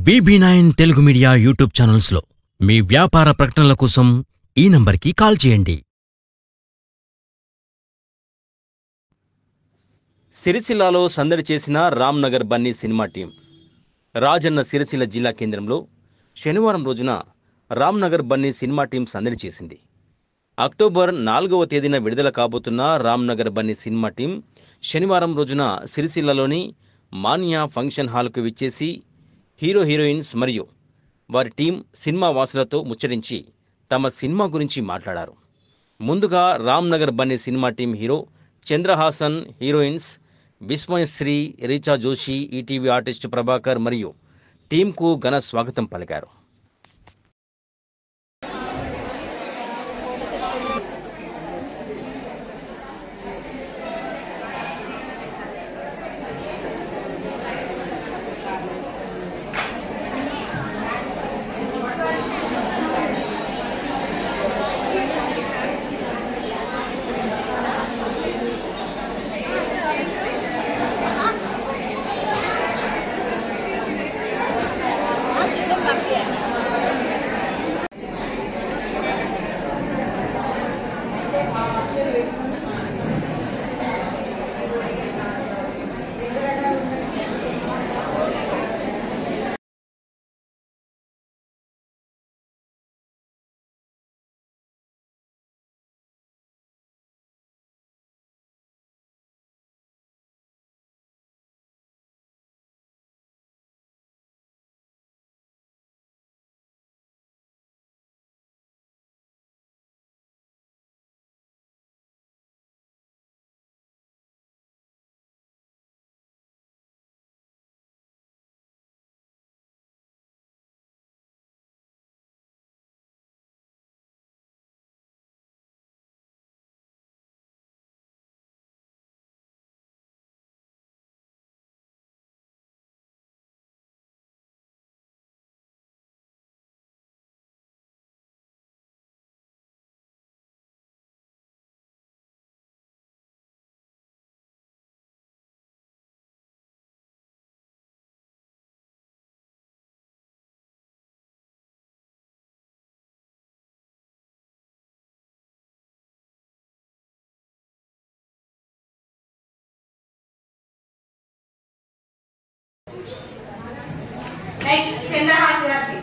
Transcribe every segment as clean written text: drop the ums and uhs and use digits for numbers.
BB9 Telugu media YouTube ఛానల్స్లో మీ వ్యాపార ప్రకటనల కోసం ఈ నంబర్కి కాల్ చేయండి. సిరిసిల్లలో సందడి చేసిన రామ్నగర్ బన్నీ సినిమా టీం. రాజన్న సిరిసిల్ల జిల్లా కేంద్రంలో శనివారం రోజున రామ్నగర్ బన్నీ సినిమా టీం సందడి చేసింది. అక్టోబర్ 4వ తేదీన విడుదల కాబోతున్న రామ్నగర్ బన్నీ సినిమా టీం శనివారం రోజున సిరిసిల్లలోని మాన్యా ఫంక్షన్ హాల్కు విచ్చేసి హీరో హీరోయిన్స్ మరియు వారి టీం సినిమా వాసులతో ముచ్చరించి తమ సినిమా గురించి మాట్లాడారు. ముందుగా Ramnagar Bunny cinema team hero Chandrahasan, heroines Vismayasri, Richa Joshi, ETV artist Prabhakar మరియు టీంకు ఘన స్వాగతం పలికారు. Next, Chandrahas Rathi.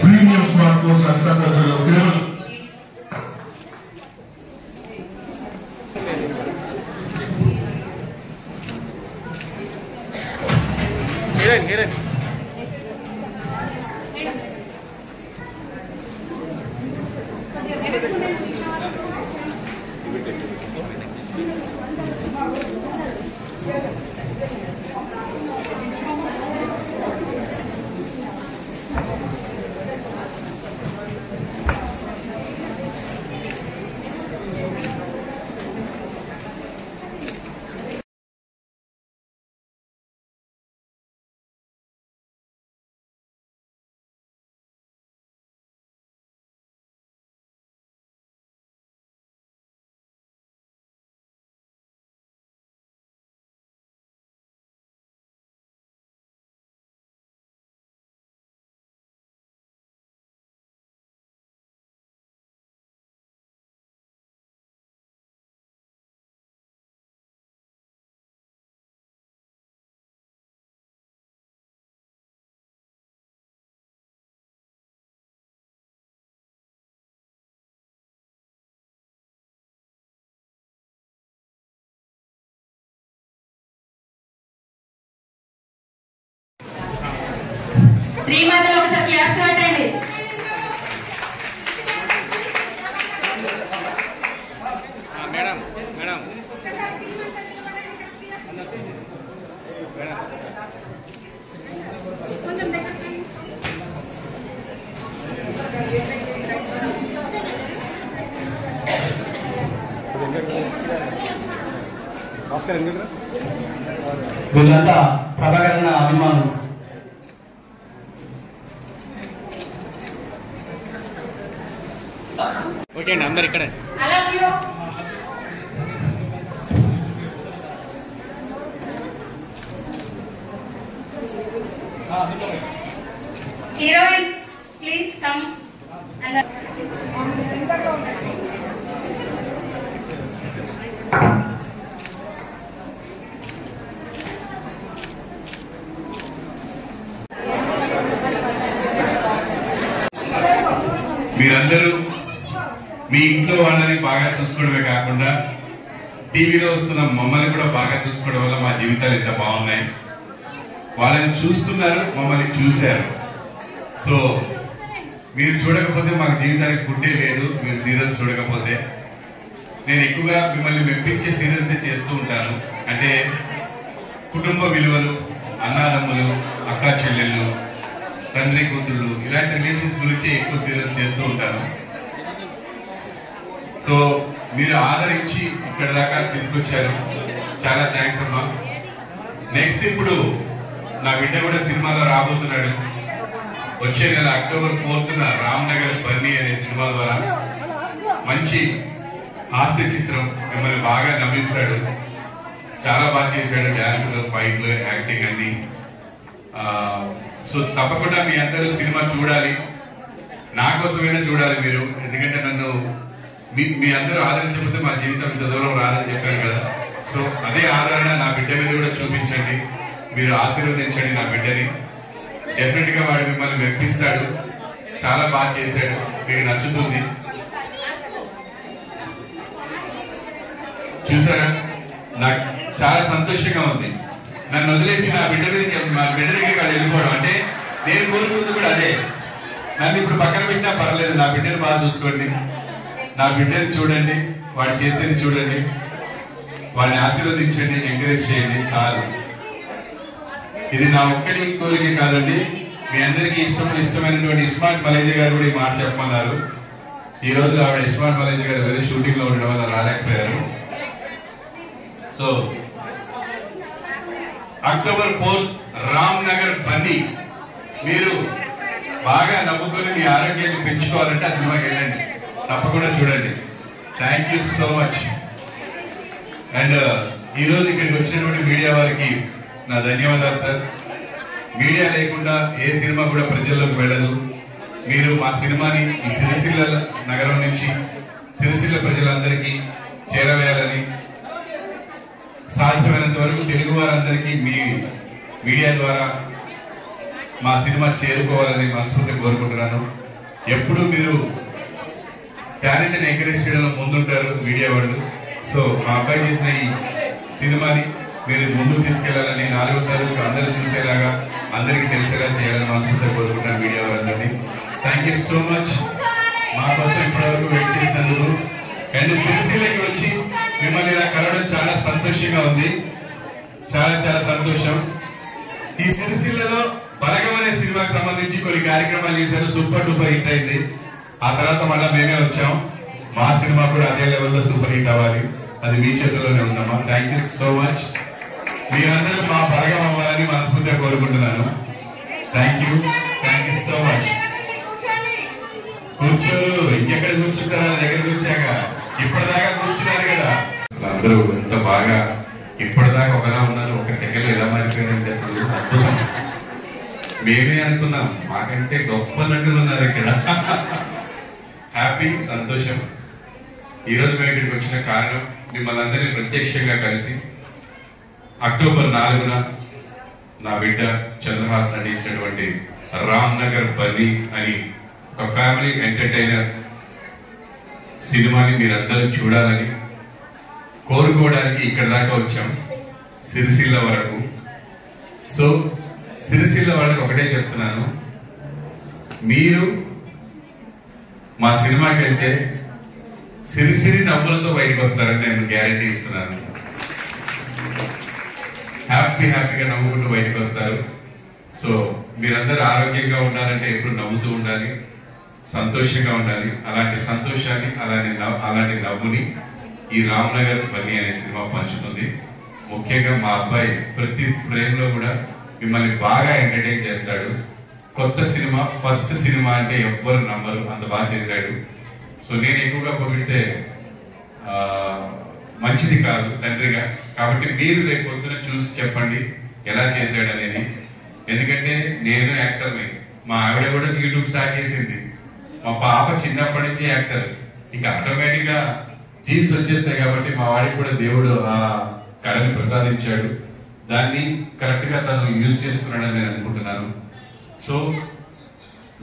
Premium smartphones Santa Cruz local. Kiran. శ్రీమంతులు ఒకసారి క్లాప్స్ కొట్టండి. మేడం వీళ్ళంతా ప్రభాకరణ అభిమానులు. ఓకే అండి, అందరు ఇక్కడ. I love you. Heroines, please come. మీరందరూ మీ ఇంట్లో వాళ్ళని బాగా చూసుకోవడమే కాకుండా టీవీలో వస్తున్న మమ్మల్ని కూడా బాగా చూసుకోవడం వల్ల మా జీవితాలు ఎంత బాగున్నాయి. వాళ్ళని చూస్తున్నారు, మమ్మల్ని చూశారు. సో మీరు చూడకపోతే మాకు జీవితానికి ఫుడ్డే లేదు. మీరు సీరియల్స్ చూడకపోతే నేను ఎక్కువగా మిమ్మల్ని మెప్పించే సీరియల్సే చేస్తూ ఉంటాను. అంటే కుటుంబ విలువలు, అన్నాదమ్ములు, అక్కా చెల్లెళ్ళు, తండ్రి కూతుళ్ళు, ఇలాంటి రిలేషన్స్ గురించి ఎక్కువ సీరియల్స్ చేస్తూ ఉంటాను. సో మీరు ఆదరించి ఇక్కడ దాకా తీసుకొచ్చారు, చాలా థ్యాంక్స్ అమ్మా. నెక్స్ట్ ఇప్పుడు నా బిడ్డ కూడా సినిమాలో రాబోతున్నాడు. వచ్చే నెల అక్టోబర్ 4న రామ్నగర్ బన్నీ అనే సినిమా ద్వారా మంచి హాస్య చిత్రం, మిమ్మల్ని బాగా నవ్విస్తాడు. చాలా బాగా చేశాడు, డాన్సులు, ఫైట్లు, యాక్టింగ్ అన్ని. సో తప్పకుండా మీ అందరూ సినిమా చూడాలి, నా కోసమైనా చూడాలి మీరు. ఎందుకంటే నన్ను మీ అందరూ ఆదరించకపోతే మా జీవితం ఇంత దూరం రాదని చెప్పారు కదా. సో అదే ఆదరణ నా బిడ్డ మీద కూడా చూపించండి, మీరు ఆశీర్వదించండి నా బిడ్డని. డెఫినెట్ గా వాడు మిమ్మల్ని మెప్పిస్తాడు. చాలా బాగా చేశాడు, మీకు నచ్చుతుంది. చూసారా, నాకు చాలా సంతోషంగా ఉంది. నన్ను వదిలేసి నా బిడ్డ దగ్గరికి వాళ్ళు వెళ్ళిపోవడం అంటే నేను కోరుకుంది కూడా అదే. నన్ను ఇప్పుడు పక్కన పెట్టినా పర్లేదు, నా బిడ్డను బాగా చూసుకోండి, నా బిడ్డని చూడండి, వాడు చేసేది చూడండి, వాడిని ఆశీర్వదించండి, ఎంకరేజ్ చేయండి, చాలు. ఇది నా ఒక్కటి కోరిక కాదండి, మీ అందరికీ ఇష్టమైనటువంటి ఇస్మార్ట్ మలేజా గారు కూడా ఈ మాట చెప్పమన్నారు. ఈ రోజు ఆవిడ ఇస్మార్ట్ మలేజా గారు వేరే షూటింగ్ లో ఉండడం వల్ల రాలేకపోయారు. సో అక్టోబర్ 4 రామ్నగర్ బన్నీ మీరు బాగా నవ్వుకొని మీ ఆరోగ్యాన్ని పెంచుకోవాలంటే ఆ సినిమాకి వెళ్ళండి, తప్పకుండా చూడండి. Thank you so much. And ఈరోజు ఇక్కడికి వచ్చినటువంటి మీడియా వారికి నా ధన్యవాదాలు సార్. మీడియా లేకుండా ఏ సినిమా కూడా ప్రజల్లోకి వెళ్ళదు. మీరు మా సినిమాని ఈ సిరిసిల్ల నగరం నుంచి సిరిసిల్ల ప్రజలందరికీ చేరవేయాలని, సాధ్యమైనంత వరకు తెలుగు వారందరికీ మీ మీడియా ద్వారా మా సినిమా చేరుకోవాలని మనస్ఫూర్తిగా కోరుకుంటున్నాను. ఎప్పుడు మీరు టాలెంట్ని ఎంకరేజ్ చేయడంలో ముందుంటారు మీడియా వాళ్ళు. సో మా అబ్బాయి చేసిన ఈ సినిమాని మీరు ముందుకు తీసుకెళ్లాలని, 4వ తారీఖు అందరూ చూసేలాగా, అందరికీ తెలిసేలా చేయాలని మనస్ఫూర్తిగా కోరుకుంటున్నాను మీడియా వారందరినీ. థ్యాంక్ యూ సో మచ్ మా కోసం ఇప్పటివరకు వెయిట్ చేసినందుకు. అండ్ సిరిసిల్లకి వచ్చి మిమ్మల్ని ఇలా కలవడం చాలా సంతోషంగా ఉంది, చాలా చాలా సంతోషం. ఈ సిరిసిల్లలో బలగం అనే సినిమాకి సంబంధించి కొన్ని కార్యక్రమాలు చేశారు, సూపర్ డూపర్ హిట్ అయింది. ఆ తర్వాత మళ్ళీ మేమే వచ్చాం. మా సినిమా కూడా అదే లెవెల్లో సూపర్ హిట్ అవ్వాలి, అది మీ చేతుల్లోనే ఉందమ్మా. Thank you so much. మీరందరూ మా బలగం అవ్వాలని మనస్ఫూర్తిగా కోరుకుంటున్నాను. Thank you so much. కూర్చోరు, ఇంకెక్కడ కూర్చుంటారా, దగ్గరికి వచ్చాక. ఇప్పటిదాకా కూర్చున్నారు కదా, అందరూ ఎంత బాగా ఇప్పటిదాకా ఒకలా ఉన్నారు, ఒక సెకండ్ ఎలా మారిపోయారంటే అసలు అద్భుతం. మేమే అనుకున్నాం మాకంటే గొప్ప నటులు ఉన్నారు ఇక్కడ. హ్యాపీ, సంతోషం. ఈరోజు మేము ఇక్కడికి వచ్చిన కారణం మిమ్మల్ని అందరినీ ప్రత్యక్షంగా కలిసి అక్టోబర్ 4న నా బిడ్డ చంద్రహాస్ నటించినటువంటి రామ్నగర్ బన్నీ అని ఒక ఫ్యామిలీ ఎంటర్టైనర్ సినిమాని మీరందరూ చూడాలని కోరుకోవడానికి ఇక్కడ దాకా వచ్చాం, సిరిసిల్ల వరకు. సో సిరిసిల్ల వాళ్ళకి ఒకటే చెప్తున్నాను, మీరు మా సినిమాకి వెళ్తే సిరిసిరి నవ్వులతో బయటకు వస్తారని నేను గ్యారంటీ ఇస్తున్నాను. హ్యాపీగా నవ్వుకుంటూ బయటకు వస్తారు. సో మీరందరూ ఆరోగ్యంగా ఉండాలంటే ఎప్పుడు నవ్వుతూ ఉండాలి, సంతోషంగా ఉండాలి. అలాంటి సంతోషాన్ని, అలాంటి నవ్వుని ఈ రామ్నగర్ బన్నీ అనే సినిమా పంచుతుంది. ముఖ్యంగా మా అబ్బాయి ప్రతి ఫ్రేమ్ లో కూడా మిమ్మల్ని బాగా ఎంటర్టైన్ చేస్తాడు. కొత్త సినిమా, ఫస్ట్ సినిమా అంటే ఎవ్వరు నమ్మరు, అంత బాగా చేశాడు. సో నేను ఎక్కువగా పొగిడితే మంచిది కాదు తండ్రిగా, కాబట్టి మీరు రేపు పొద్దున చూసి చెప్పండి ఎలా చేశాడు అనేది. ఎందుకంటే నేను యాక్టర్ని, మా ఆవిడ కూడా యూట్యూబ్ స్టార్ట్ చేసింది, మా పాప చిన్నప్పటి నుంచి యాక్టర్. ఇంకా ఆటోమేటిక్గా జీన్స్ వచ్చేస్తాయి కాబట్టి మా వాడికి కూడా దేవుడు ఆ కళని ప్రసాదించాడు. దాన్ని కరెక్ట్గా తను యూజ్ చేసుకున్నాడని నేను అనుకుంటున్నాను. సో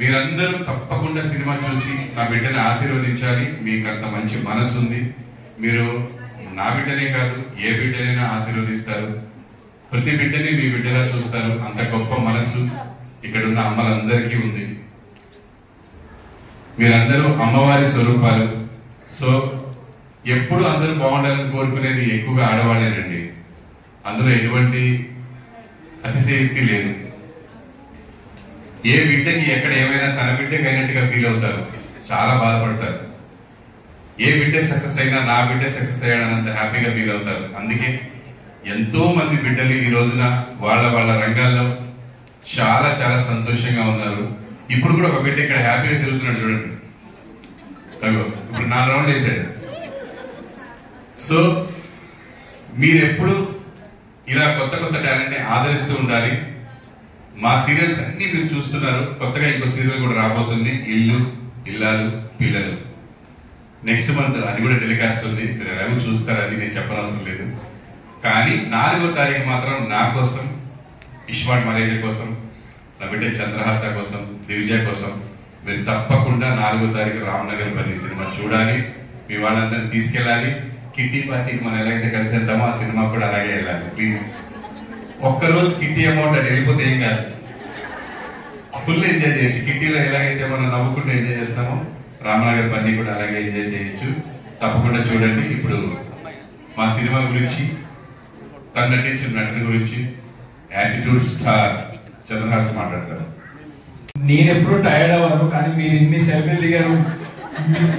మీరందరూ తప్పకుండా సినిమా చూసి నా బిడ్డని ఆశీర్వదించాలి. మీకు అంత మంచి మనసు ఉంది. మీరు నా బిడ్డనే కాదు ఏ బిడ్డనైనా ఆశీర్వదిస్తారు. ప్రతి బిడ్డని మీ బిడ్డలా చూస్తారు. అంత గొప్ప మనసు ఇక్కడున్న అమ్మలందరికీ ఉంది. మీరందరూ అమ్మవారి స్వరూపాలు. సో ఎప్పుడు అందరూ బాగుండాలని కోరుకునేది ఎక్కువగా ఆడవాళ్ళేనండి. అందులో ఎటువంటి అతిశయోక్తి లేదు. ఏ బిడ్డకి ఎక్కడ ఏమైనా తన బిడ్డకి అయినట్టుగా ఫీల్ అవుతారు, చాలా బాధపడతారు. ఏ బిడ్డ సక్సెస్ అయినా నా బిడ్డ సక్సెస్ అయ్యాడనంత హ్యాపీగా ఫీల్ అవుతారు. అందుకే ఎంతో మంది బిడ్డలు ఈ రోజున వాళ్ళ వాళ్ళ రంగాల్లో చాలా చాలా సంతోషంగా ఉన్నారు. ఇప్పుడు కూడా ఒక బిడ్డ ఇక్కడ హ్యాపీగా తిరుగుతున్నాడు చూడండి. ఇప్పుడు 4 రౌండ్లు వేసాడు. సో మీరెప్పుడు ఇలా కొత్త కొత్త టాలెంట్ ని ఆదరిస్తూ ఉండాలి. మా సీరియల్స్ అన్ని మీరు చూస్తున్నారు. కొత్తగా ఇంకో సీరియల్ కూడా రాబోతుంది, ఇల్లు ఇల్లాలు పిల్లలు. నెక్స్ట్ మంత్ అది కూడా టెలికాస్ట్ ఉంది. మీరు ఎలాగో చూస్తారు, అది నేను చెప్పనవసరం లేదు. కానీ 4వ తారీఖు మాత్రం నా కోసం, ఇష్మార్ట్ మలేజ కోసం, నా బిడ్డ చంద్రహాస కోసం, దివిజ కోసం మీరు తప్పకుండా 4వ తారీఖు రామ్నగర్ బన్నీ సినిమా చూడాలి. మీ వాళ్ళందరినీ తీసుకెళ్ళాలి. కిట్టి పార్టీకి మనం ఎలాగైతే కలిసి వెళ్తామో ఆ సినిమా కూడా అలాగే వెళ్ళాలి. ప్లీజ్ ఒక్కరోజు కిట్టి అమౌంట్ అది వెళ్ళిపోతే ఏం కాదు, ఫుల్ ఎంజాయ్ చేయొచ్చు. కిట్టీలో ఎలాగైతే మనం నవ్వుకుంటూ ఎంజాయ్ చేస్తామో రామ్నగర్ బన్నీ కూడా అలాగే ఎంజాయ్ చేయొచ్చు. తప్పకుండా చూడండి. ఇప్పుడు మా సినిమా గురించి, తను నటించిన నటన గురించి యాటిట్యూడ్ స్టార్ చంద్రహాస మాట్లాడతారు. నేను ఎప్పుడు టైర్డ్ అవ్వను, కానీ మీరు ఇన్ని సెల్ఫీలు దిగారు,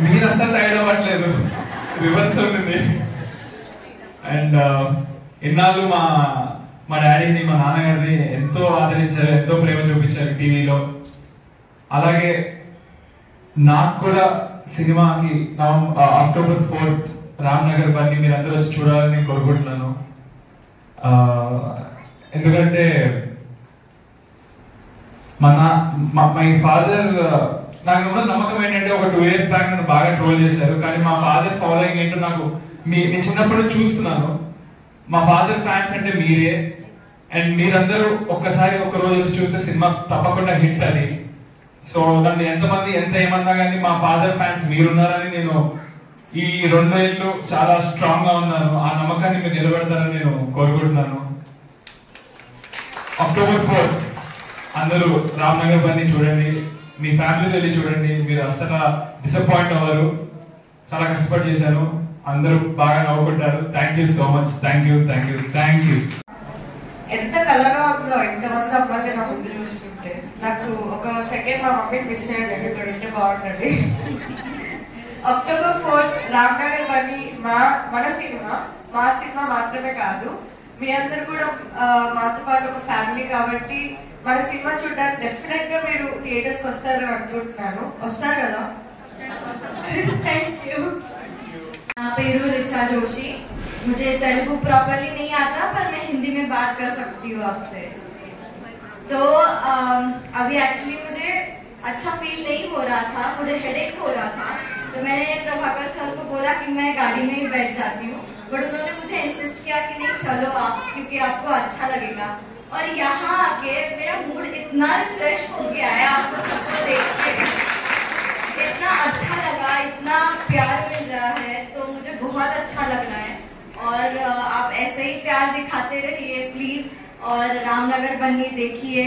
మీరు అసలు టైర్డ్ అవ్వట్లేదు, రివర్స్ ఉంది. అండ్ ఇన్నాళ్ళు మా డాడీని, మా నాన్నగారిని ఎంతో ఆదరించారు, ఎంతో ప్రేమ చూపించారు టీవీలో. అలాగే నాకు కూడా సినిమాకి అక్టోబర్ 4th రామ్నగర్ బన్నీ మీరు అందరూ వచ్చి చూడాలని నేను కోరుకుంటున్నాను. ఎందుకంటే మై ఫాదర్, నాకు ఉన్న నమ్మకం ఏంటంటే ఒక 2 years బ్యాక్ నన్ను బాగా ట్రోల్ చేశారు, కానీ మా ఫాదర్ ఫాలోయింగ్ ఏంటో నాకు నేను చిన్నప్పుడు చూస్తున్నాను. మా ఫాదర్ ఫ్యాన్స్ అంటే మీరే. అండ్ మీరందరూ ఒక్కసారి ఒక రోజు వచ్చి చూస్తే సినిమా తప్పకుండా హిట్ అది. సో నన్ను ఎంతమంది ఎంత ఏమన్నా కానీ మా ఫాదర్ ఫ్యాన్స్ మీరున్నారని నేను ఈ 2 ఏళ్ళు చాలా స్ట్రాంగ్ గా ఉన్నాను. ఆ నమ్మకాన్ని మీరు నిలబెడతారని నేను కోరుకుంటున్నాను. అక్టోబర్ 4th అందరూ రామ్నగర్ బన్నీ చూడండి, మీ ఫ్యామిలీతో వెళ్ళి చూడండి. మీరు అస్సలు డిసప్పాయింట్ అవ్వరు. చాలా కష్టపడి చేశాను, అందరూ బాగా నవ్వుకుంటారు. Thank you so much. Thank you, thank you, thank you. ఎంత కలగా ఉందో ఎంతమంది అమ్మాయిలు నా ముందు చూస్తుంటే. నాకు ఒక సెకండ్ మా మమ్మీని మిస్ అయ్యానండి, ఇక్కడ ఉంటే బాగుంటుంది. అక్టోబర్ 4th రామ్నగర్ బన్నీ మన సినిమా, మా సినిమా మాత్రమే కాదు, మీ అందరు కూడా మాతో పాటు ఒక ఫ్యామిలీ కాబట్టి మన సినిమా చూడడానికి డెఫినెట్ గా మీరు థియేటర్స్ కి వస్తారు అనుకుంటున్నాను. వస్తారు కదా? Thank you. నా పేరు రిచా जोशी। मुझे तेलुगु प्रॉपर्ली नहीं आता, पर मैं हिंदी में बात कर सकती हूँ आपसे। तो अभी एक्चुअली मुझे अच्छा फील नहीं हो रहा था, मुझे हेडेक हो रहा था, तो मैंने प्रभाकर सर को बोला कि मैं गाड़ी में ही बैठ जाती हूँ, बट उन्होंने मुझे इंसिस्ट किया कि नहीं चलो आप, क्योंकि आपको अच्छा लगेगा। और यहाँ आके मेरा मूड इतना रिफ्रेश हो गया है, आपको सबको देख के इतना अच्छा लगा, इतना प्यार मिल रहा है, तो मुझे बहुत अच्छा लग रहा है। और आप ऐसे ही प्यार दिखाते रहिए प्लीज़। और रामनगर बन्नी देखिए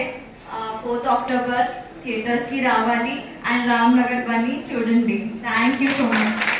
4th October थिएटर्स की रावाली एंड रामनगर बन्नी चूडंडी। Thank you so much.